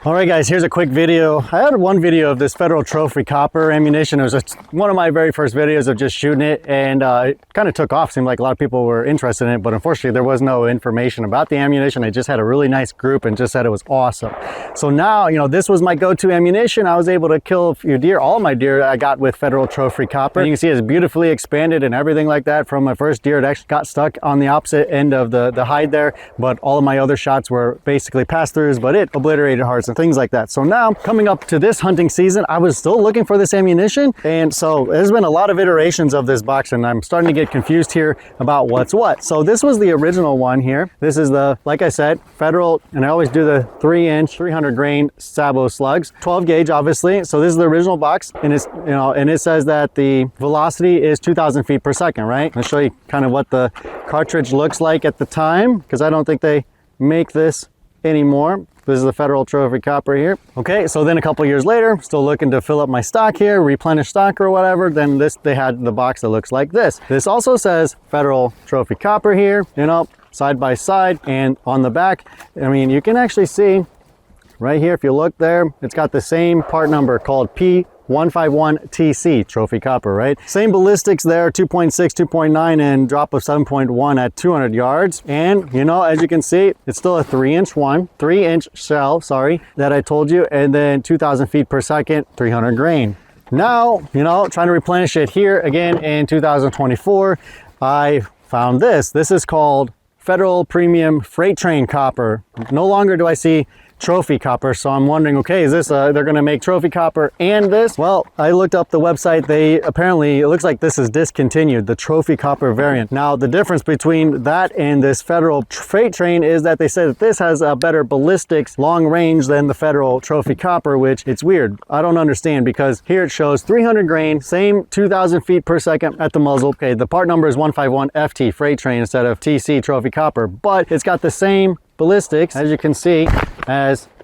All right, guys, here's a quick video. I had one video of this Federal Trophy copper ammunition. It was just one of my very first videos of just shooting it, and it kind of took off. Seemed like a lot of people were interested in it, but unfortunately there was no information about the ammunition. I just had a really nice group and just said it was awesome. So now, you know, this was my go-to ammunition. I was able to kill a few deer. All my deer I got with Federal Trophy copper. And you can see it's beautifully expanded and everything like that. From my first deer, it actually got stuck on the opposite end of the hide there, but all of my other shots were basically pass-throughs, but it obliterated hearts and things like that. So now, coming up to this hunting season, I was still looking for this ammunition, and so there's been a lot of iterations of this box, and I'm starting to get confused here about what's what. So this was the original one here. This is the, like I said, Federal, and I always do the 3-inch 300 grain Sabot slugs, 12 gauge obviously. So this is the original box, and it's, you know, and it says that the velocity is 2,000 feet per second, right? I'll show you kind of what the cartridge looks like at the time, because I don't think they make this anymore. This is the Federal Trophy copper here. Okay, so then a couple years later, still looking to fill up my stock here, replenish stock or whatever, then they had the box that looks like this. This also says Federal Trophy copper here, you know, side by side, and on the back, I mean, you can actually see right here, if you look there, it's got the same part number called P151TC Trophy copper, right? Same ballistics there, 2.6, 2.9, and drop of 7.1 at 200 yards. And, you know, as you can see, it's still a 3-inch shell, sorry, that I told you, and then 2,000 feet per second, 300 grain. Now, you know, trying to replenish it here again in 2024, I found this. This is called Federal Premium Freight Train copper. No longer do I see trophy copper, so I'm wondering, okay, is this they're going to make trophy copper and this? Well, I looked up the website. They apparently, it looks like this is discontinued, the trophy copper variant. Now the difference between that and this Federal Freight Train is that they said that this has a better ballistics long range than the Federal Trophy copper, which it's weird. I don't understand, because here it shows 300 grain, same 2,000 feet per second at the muzzle. Okay, the part number is 151 FT Freight Train instead of TC Trophy copper, but it's got the same ballistics, as you can see,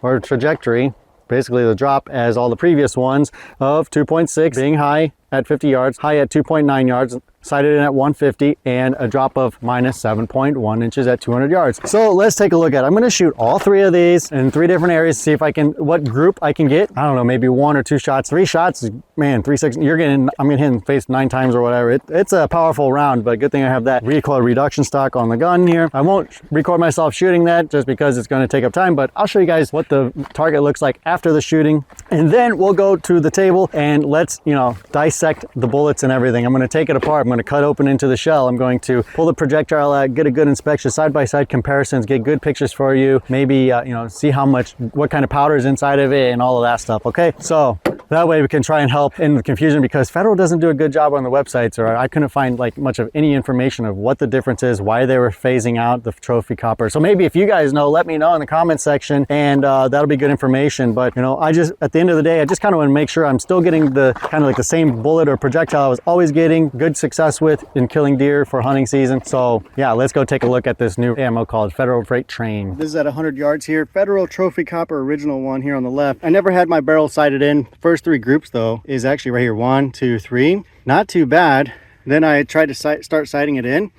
or trajectory, basically the drop as all the previous ones, of 2.6 being high at 50 yards, high at 2.9 yards, sighted in at 150, and a drop of minus 7.1 inches at 200 yards. So let's take a look at it. I'm going to shoot all three of these in 3 different areas to see if I can, what group I can get. I don't know, maybe 1 or 2 shots. 3 shots, man, 3 seconds. You're getting, I'm going to hit in the face 9 times or whatever. It's a powerful round, but good thing I have that recoil reduction stock on the gun here. I won't record myself shooting that just because it's going to take up time, but I'll show you guys what the target looks like after the shooting. And then we'll go to the table and let's, you know, dissect the bullets and everything. I'm going to take it apart. I'm going to cut open into the shell. I'm going to pull the projectile out, get a good inspection, side-by-side comparisons, get good pictures for you, maybe you know, see what kind of powder is inside of it and all of that stuff. Okay, so that way we can try and help in the confusion, because Federal doesn't do a good job on the websites, or I couldn't find like much of any information of what the difference is, why they were phasing out the trophy copper. So maybe if you guys know, let me know in the comment section, and that'll be good information. But you know, I just, at the end of the day, I just kind of want to make sure I'm still getting the kind of like the same bullet or projectile I was always getting good success with in killing deer for hunting season. So yeah, let's go take a look at this new ammo called Federal Freight Train. This is at 100 yards here. Federal Trophy copper original one here on the left. I never had my barrel sighted in. First 3 groups though is actually right here, 1, 2, 3. Not too bad. Then I tried to start sighting it in,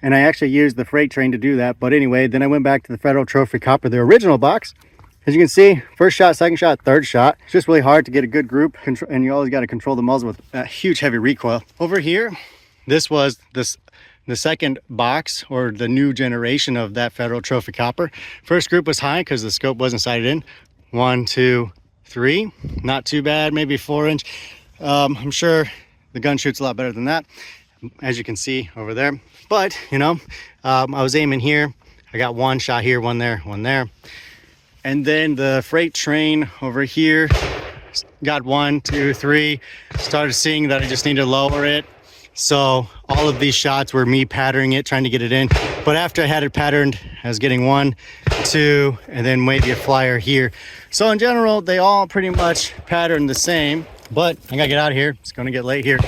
and I actually used the Freight Train to do that. But anyway, then I went back to the Federal Trophy copper, the original box. As you can see, first shot, second shot, third shot. It's just really hard to get a good group, and you always got to control the muzzle with a huge heavy recoil. Over here, this was the second box, or the new generation of that Federal Trophy copper. First group was high because the scope wasn't sighted in. 1, 2, 3, not too bad, maybe 4-inch. I'm sure the gun shoots a lot better than that, as you can see over there. But you know, I was aiming here. I got 1 shot here, 1 there, 1 there. And then the Freight Train over here, got 1, 2, 3. Started seeing that I just need to lower it. So all of these shots were me patterning it, trying to get it in. But after I had it patterned, I was getting 1, 2, and then maybe a flyer here. So in general, they all pretty much pattern the same. But I gotta get out of here. It's gonna get late here.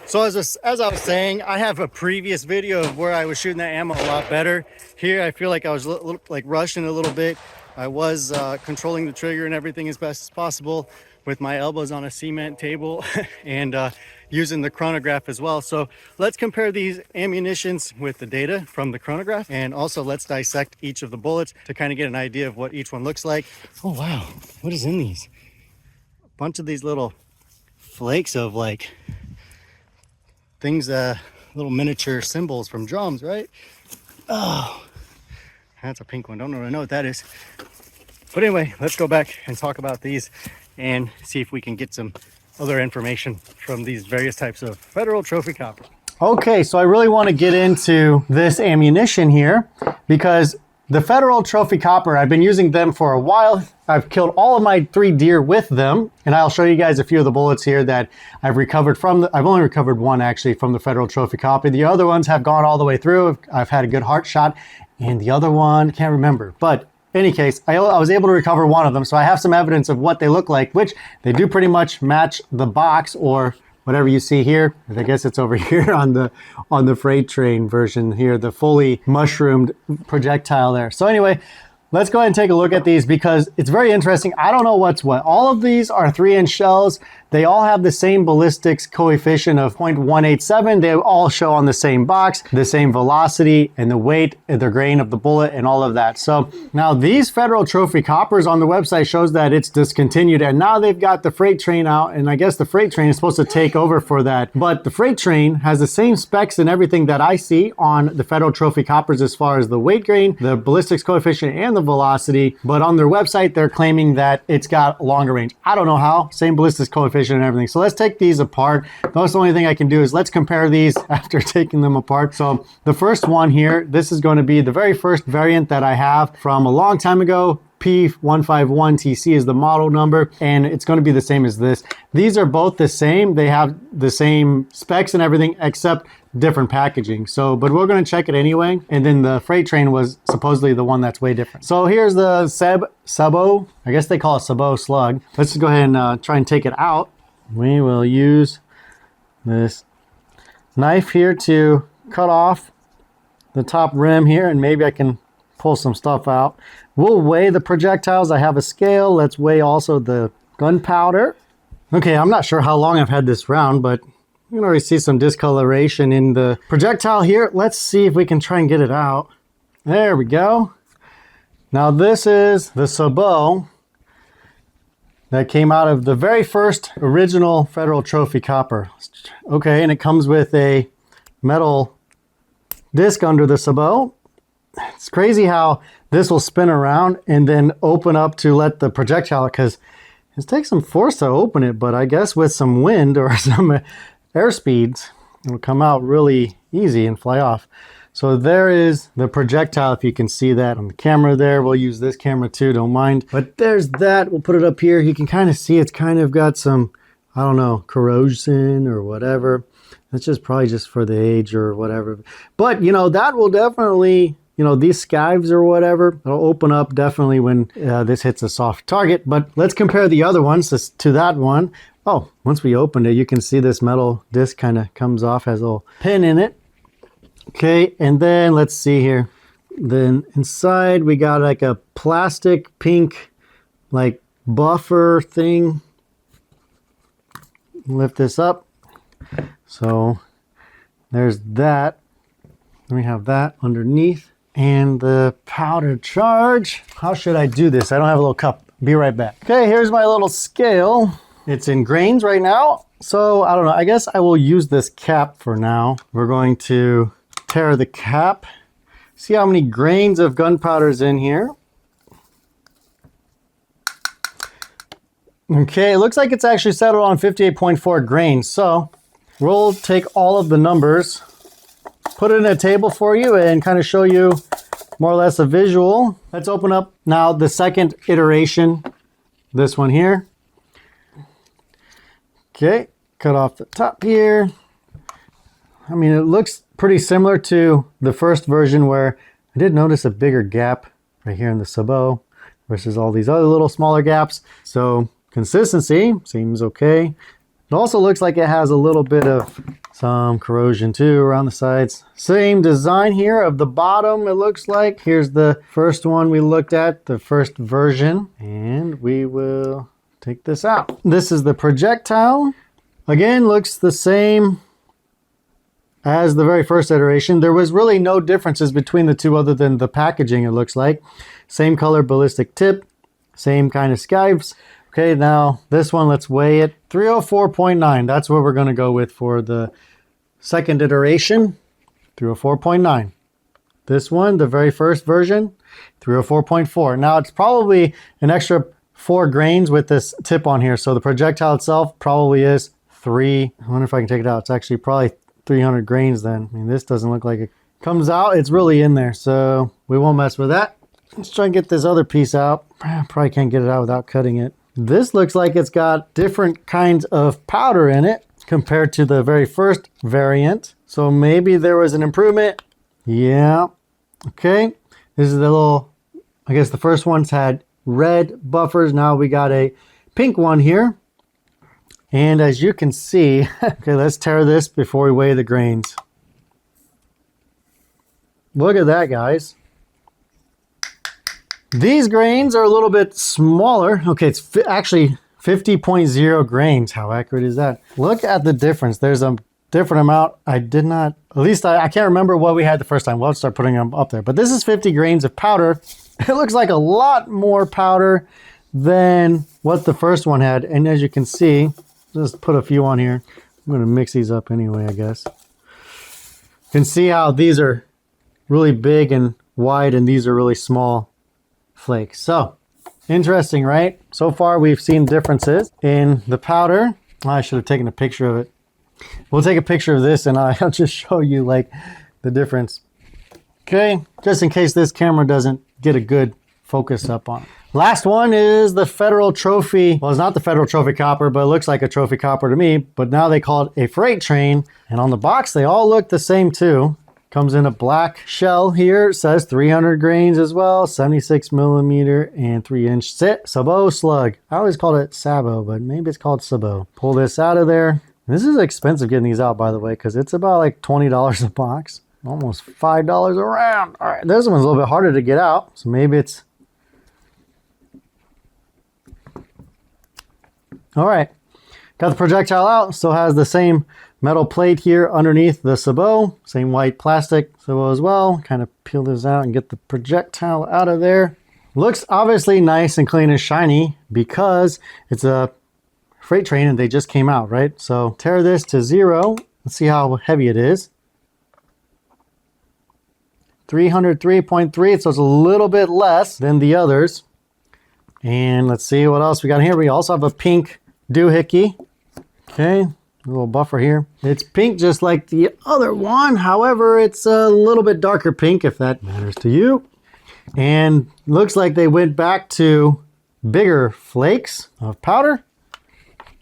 So as I was saying, I have a previous video of where I was shooting that ammo a lot better. Here, I feel like I was like rushing a little bit. I was controlling the trigger and everything as best as possible with my elbows on a cement table and using the chronograph as well. So let's compare these ammunitions with the data from the chronograph, and also let's dissect each of the bullets to kind of get an idea of what each one looks like. Oh wow, what is in these? A bunch of these little flakes of like things, little miniature symbols from drums, right? Oh, that's a pink one. Don't really know what that is. But anyway, let's go back and talk about these and see if we can get some other information from these various types of federal trophy copper. Okay, so I really want to get into this ammunition here because the federal trophy copper, I've been using them for a while. I've killed all of my 3 deer with them, and I'll show you guys a few of the bullets here that I've recovered from. I've only recovered one actually from the federal trophy copper. The other ones have gone all the way through. I've had a good heart shot, and the other one, can't remember. But in any case, I was able to recover one of them, so I have some evidence of what they look like, which they do pretty much match the box or whatever you see here. I guess it's over here on the freight train version here, the fully mushroomed projectile there. So anyway, let's go ahead and take a look at these because it's very interesting. I don't know what's what. All of these are 3-inch shells. They all have the same ballistics coefficient of 0.187. They all show on the same box, the same velocity and the weight, the grain of the bullet and all of that. So now these federal trophy coppers on the website shows that it's discontinued, and now they've got the freight train out, and I guess the freight train is supposed to take over for that. But the freight train has the same specs and everything that I see on the federal trophy coppers as far as the weight grain, the ballistics coefficient and the velocity. But on their website, they're claiming that it's got longer range. I don't know how, same ballistics coefficient and everything. So let's take these apart. That's the only thing I can do is let's compare these after taking them apart. So the first one here, this is going to be the very first variant that I have from a long time ago. P151TC is the model number, and it's going to be the same as this. These are both the same. They have the same specs and everything except different packaging. So, but we're going to check it anyway. And then the freight train was supposedly the one that's way different. So here's the Sabot. I guess they call it Sabot slug. Let's just go ahead and try and take it out. We will use this knife here to cut off the top rim here, and maybe I can pull some stuff out. We'll weigh the projectiles. I have a scale. Let's weigh also the gunpowder. Okay, I'm not sure how long I've had this round, but you can already see some discoloration in the projectile here. Let's see if we can try and get it out. There we go. Now this is the Sabot that came out of the very first original federal trophy copper. Okay, and it comes with a metal disc under the Sabot. It's crazy how this will spin around and then open up to let the projectile, because it takes some force to open it, but I guess with some wind or some air speeds, it'll come out really easy and fly off. So there is the projectile, if you can see that on the camera there. We'll use this camera too, don't mind. But there's that. We'll put it up here. You can kind of see it's kind of got some, I don't know, corrosion or whatever. That's just probably just for the age or whatever. But, you know, that will definitely, you know, these skives or whatever, it'll open up definitely when this hits a soft target. But let's compare the other ones to that one. Oh, once we opened it, you can see this metal disc kind of comes off, has a little pin in it. Okay, and then let's see here. Then inside we got like a plastic pink like buffer thing. Lift this up. So there's that. Then we have that underneath. And the powder charge. How should I do this? I don't have a little cup. Be right back. Okay, here's my little scale. It's in grains right now. So I don't know. I guess I will use this cap for now. We're going to tear the cap. See how many grains of gunpowder is in here. Okay, it looks like it's actually settled on 58.4 grains. So we'll take all of the numbers, put it in a table for you, and kind of show you more or less a visual. Let's open up now the second iteration, this one here. Okay, cut off the top here. I mean, it looks pretty similar to the first version, where I did notice a bigger gap right here in the Sabot versus all these other little smaller gaps. So consistency seems okay. It also looks like it has a little bit of Some corrosion too around the sides. Same design here of the bottom, it looks like. Here's the first one we looked at, the first version. And we will take this out. This is the projectile. Again, looks the same as the very first iteration. There was really no differences between the two other than the packaging, it looks like. Same color ballistic tip, same kind of skives. Okay, now this one, let's weigh it. 304.9, that's what we're gonna go with for the second iteration, 304.9. This one, the very first version, 304.4. Now it's probably an extra 4 grains with this tip on here. So the projectile itself probably is 3. I wonder if I can take it out. It's actually probably 300 grains then. I mean, this doesn't look like it comes out. It's really in there, so we won't mess with that. Let's try and get this other piece out. Probably can't get it out without cutting it. This looks like it's got different kinds of powder in it compared to the very first variant. So maybe there was an improvement. Yeah. Okay. This is the little, I guess the first one's had red buffers. Now we got a pink one here. And as you can see, okay, let's tear this before we weigh the grains. Look at that, guys. These grains are a little bit smaller. Okay, it's actually 50.0 grains. How accurate is that? Look at the difference. There's a different amount. I can't remember what we had the first time. We'll start putting them up there. But this is 50 grains of powder. It looks like a lot more powder than what the first one had. And as you can see, just put a few on here. I'm going to mix these up anyway, I guess. You can see how these are really big and wide and these are really small flakes. So interesting, right? So far we've seen differences in the powder. I should have taken a picture of it. We'll take a picture of this and I'll just show you like the difference. Okay, just in case this camera doesn't get a good focus up on it. Last one is the Federal Trophy. Well, it's not the Federal Trophy copper, but it looks like a trophy copper to me. But now they call it a freight train. And on the box, they all look the same too. Comes in a black shell here. It says 300 grains as well, 76 millimeter and 3-inch Sabot slug. I always called it Sabot, but maybe it's called Sabot. Pull this out of there. This is expensive getting these out, by the way, because it's about like $20 a box. Almost $5 a round. All right, this one's a little bit harder to get out. So maybe it's... All right, got the projectile out. Still has the same metal plate here underneath the Sabot. Same white plastic Sabot as well. Kind of peel this out and get the projectile out of there. Looks obviously nice and clean and shiny because it's a freight train and they just came out, right? So tear this to 0. Let's see how heavy it is. 303.3, so it's a little bit less than the others. And let's see what else we got here. We also have a pink doohickey. Okay, a little buffer here. It's pink just like the other one. However, it's a little bit darker pink if that matters to you. And looks like they went back to bigger flakes of powder.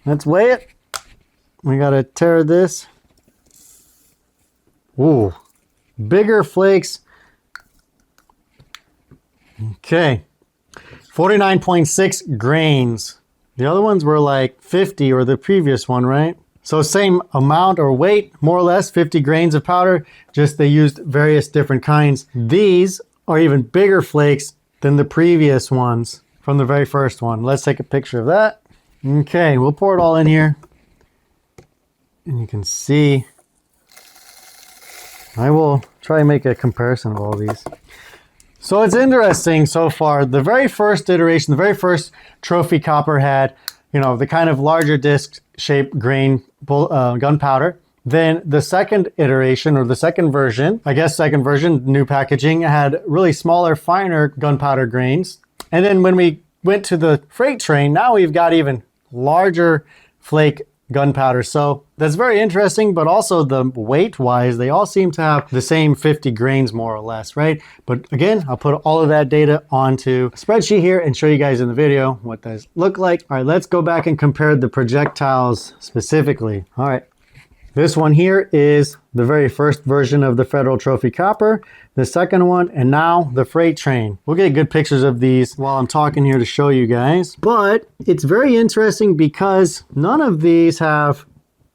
Let's weigh it. We gotta tear this. Ooh, bigger flakes. Okay, 49.6 grains. The other ones were like 50 or the previous one, right? So same amount or weight, more or less, 50 grains of powder, just they used various different kinds. These are even bigger flakes than the previous ones from the very first one. Let's take a picture of that. Okay, we'll pour it all in here. And you can see, I will try and make a comparison of all these. So it's interesting so far. The very first iteration, the very first trophy copper had, you know, the kind of larger disc shaped grain gunpowder. Then the second iteration or the second version, I guess second version, new packaging, had really smaller, finer gunpowder grains. And then when we went to the freight train, now we've got even larger flake gunpowder. So that's very interesting, but also the weight wise, they all seem to have the same 50 grains more or less, right? But again, I'll put all of that data onto a spreadsheet here and show you guys in the video what those look like. All right, let's go back and compare the projectiles specifically. All right, this one here is the very first version of the Federal Trophy Copper, the second one, and now the freight train. We'll get good pictures of these while I'm talking here to show you guys. But it's very interesting because none of these have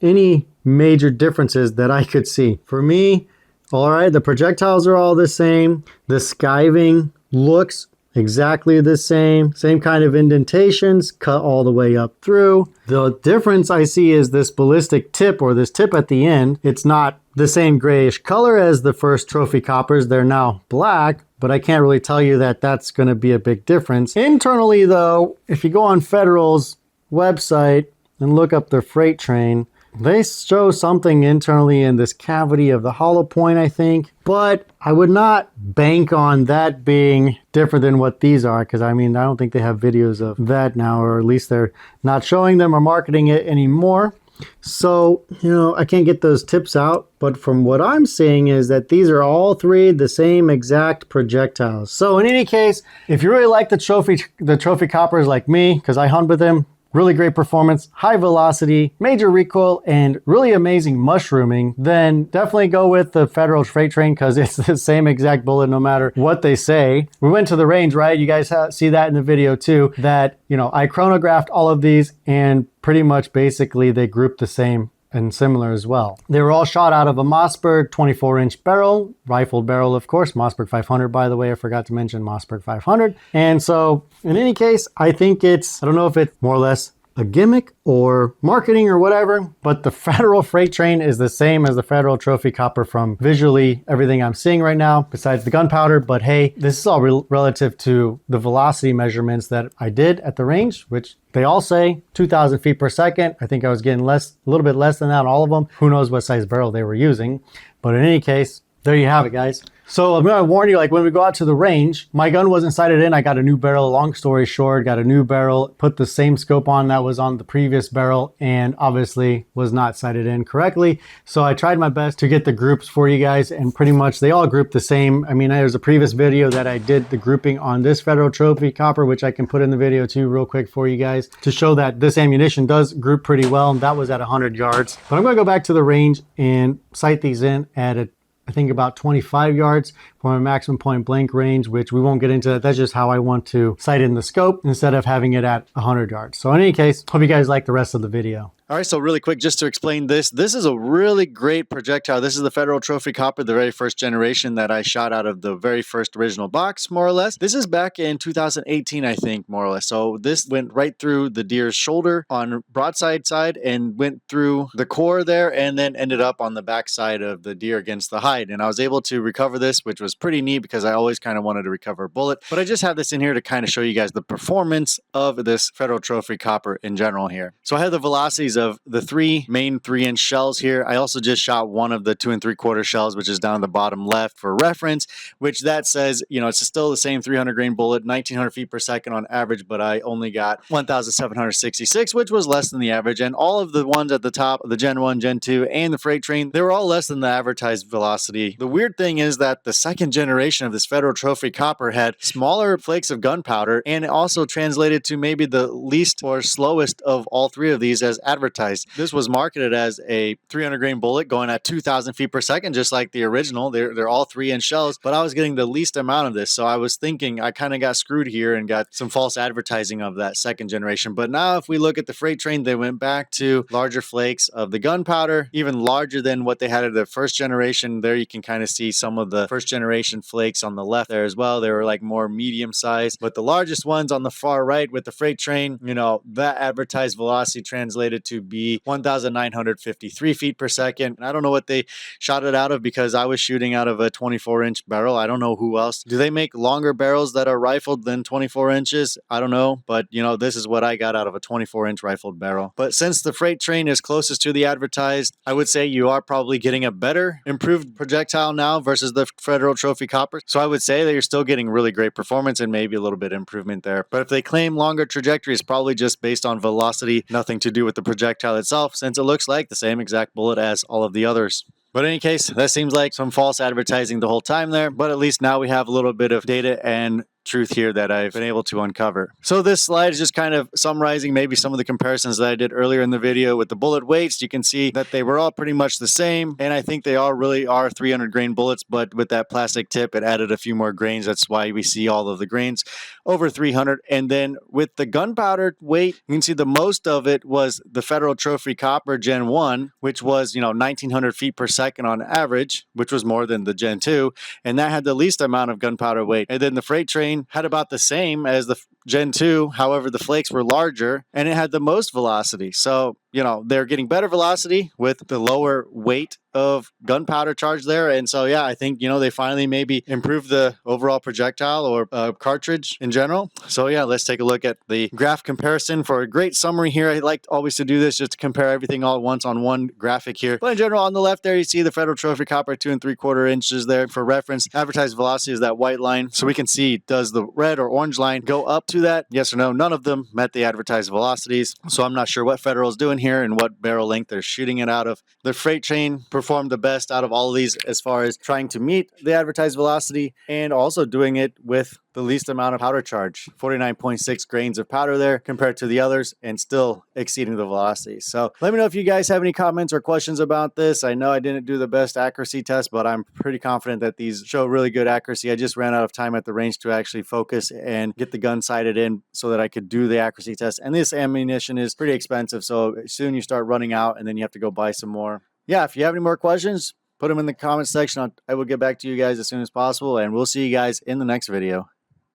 any major differences that I could see. For me, all right, the projectiles are all the same. The skiving looks exactly the same kind of indentations cut all the way up through. The difference I see is this ballistic tip, or this tip at the end. It's not the same grayish color as the first trophy coppers. They're now black, but I can't really tell you that that's going to be a big difference. Internally though, if you go on Federal's website and look up their freight train, they show something internally in this cavity of the hollow point, I think, but I would not bank on that being different than what these are, because I mean, I don't think they have videos of that now, or at least they're not showing them or marketing it anymore. So, you know, I can't get those tips out, but from what I'm seeing is that these are all three the same exact projectiles. So in any case, if you really like the trophy coppers like me, because I hunt with them, really great performance, high velocity, major recoil, and really amazing mushrooming, then definitely go with the Federal Freight Train, because it's the same exact bullet no matter what they say. We went to the range, right? You guys see that in the video too, that, you know, I chronographed all of these and pretty much basically they group the same and similar as well. They were all shot out of a Mossberg 24-inch barrel, rifled barrel, of course, Mossberg 500, by the way, I forgot to mention Mossberg 500. And so in any case, I think it's, I don't know if it's more or less a gimmick or marketing or whatever, but the Federal Freight Train is the same as the Federal Trophy Copper from visually everything I'm seeing right now, besides the gunpowder. But hey, this is all relative to the velocity measurements that I did at the range, which they all say 2,000 feet per second. I think I was getting a little bit less than that on all of them. Who knows what size barrel they were using. But in any case, there you have it, guys. So I'm gonna warn you, like when we go out to the range, my gun wasn't sighted in. I got a new barrel, long story short, got a new barrel, put the same scope on that was on the previous barrel, and obviously was not sighted in correctly. So I tried my best to get the groups for you guys, and pretty much they all group the same. I mean, there's a previous video that I did the grouping on this Federal Trophy Copper, which I can put in the video too real quick for you guys to show that this ammunition does group pretty well, and that was at 100 yards. But I'm gonna go back to the range and sight these in at I think about 25 yards for my maximum point blank range, which we won't get into that. That's just how I want to sight in the scope instead of having it at 100 yards. So in any case, hope you guys like the rest of the video. All right, so really quick, just to explain this is a really great projectile. This is the Federal Trophy Copper, the very first generation that I shot out of the very first original box, more or less. This is back in 2018, I think, more or less. So this went right through the deer's shoulder on broadside side and went through the core there and then ended up on the back side of the deer against the hide. And I was able to recover this, which was pretty neat because I always kind of wanted to recover a bullet. But I just have this in here to kind of show you guys the performance of this Federal Trophy Copper in general here. So I have the velocities of the three main 3-inch shells here. I also just shot one of the 2 3/4 shells, which is down the bottom left for reference, which that says, you know, it's still the same 300 grain bullet, 1900 feet per second on average, but I only got 1,766, which was less than the average. And all of the ones at the top, the Gen 1, Gen 2, and the Freight Train, they were all less than the advertised velocity. The weird thing is that the second generation of this Federal Trophy Copper had smaller flakes of gunpowder, and it also translated to maybe the least or slowest of all three of these as advertised. This was marketed as a 300 grain bullet going at 2,000 feet per second, just like the original. They're all 3-inch shells, but I was getting the least amount of this. So I was thinking I kind of got screwed here and got some false advertising of that second generation. But now if we look at the Freight Train, they went back to larger flakes of the gunpowder, even larger than what they had in the first generation. There you can kind of see some of the first generation flakes on the left there as well. They were like more medium size, but the largest ones on the far right with the Freight Train, you know, that advertised velocity translated to be 1,953 feet per second. And I don't know what they shot it out of because I was shooting out of a 24-inch barrel. I don't know who else. Do they make longer barrels that are rifled than 24 inches? I don't know. But, you know, this is what I got out of a 24-inch rifled barrel. But since the Freight Train is closest to the advertised, I would say you are probably getting a better improved projectile now versus the Federal Trophy Copper. So I would say that you're still getting really great performance and maybe a little bit improvement there. But if they claim longer trajectory, it's probably just based on velocity, nothing to do with the projectile itself, since it looks like the same exact bullet as all of the others. But in any case, that seems like some false advertising the whole time there, but at least now we have a little bit of data and truth here that I've been able to uncover. So this slide is just kind of summarizing maybe some of the comparisons that I did earlier in the video with the bullet weights. You can see that they were all pretty much the same, and I think they all really are 300 grain bullets, but with that plastic tip, it added a few more grains. That's why we see all of the grains over 300. And then with the gunpowder weight, you can see the most of it was the Federal Trophy Copper Gen 1, which was, 1900 feet per second on average, which was more than the Gen 2, and that had the least amount of gunpowder weight. And then the Freight Train had about the same as the Gen 2, however, the Flakes were larger, and it had the most velocity. So, they're getting better velocity with the lower weight of gunpowder charge there. And so, yeah, I think, they finally maybe improved the overall projectile or cartridge in general. So, yeah, let's take a look at the graph comparison for a great summary here. I like always to do this just to compare everything all at once on one graphic here. But in general, on the left there, you see the Federal Trophy Copper 2 3/4 inches there. For reference, advertised velocity is that white line. So we can see, does the red or orange line go up to that? Yes or no? None of them met the advertised velocities. So I'm not sure what Federal is doing here and what barrel length they're shooting it out of. The Freight Train performed the best out of all of these as far as trying to meet the advertised velocity and also doing it with the least amount of powder charge, 49.6 grains of powder there compared to the others, and still exceeding the velocity. So let me know if you guys have any comments or questions about this. I know I didn't do the best accuracy test, but I'm pretty confident that these show really good accuracy. I just ran out of time at the range to actually focus and get the gun sighted in so that I could do the accuracy test. And this ammunition is pretty expensive, so soon you start running out and then you have to go buy some more. Yeah, if you have any more questions, put them in the comment section. I will get back to you guys as soon as possible, and we'll see you guys in the next video.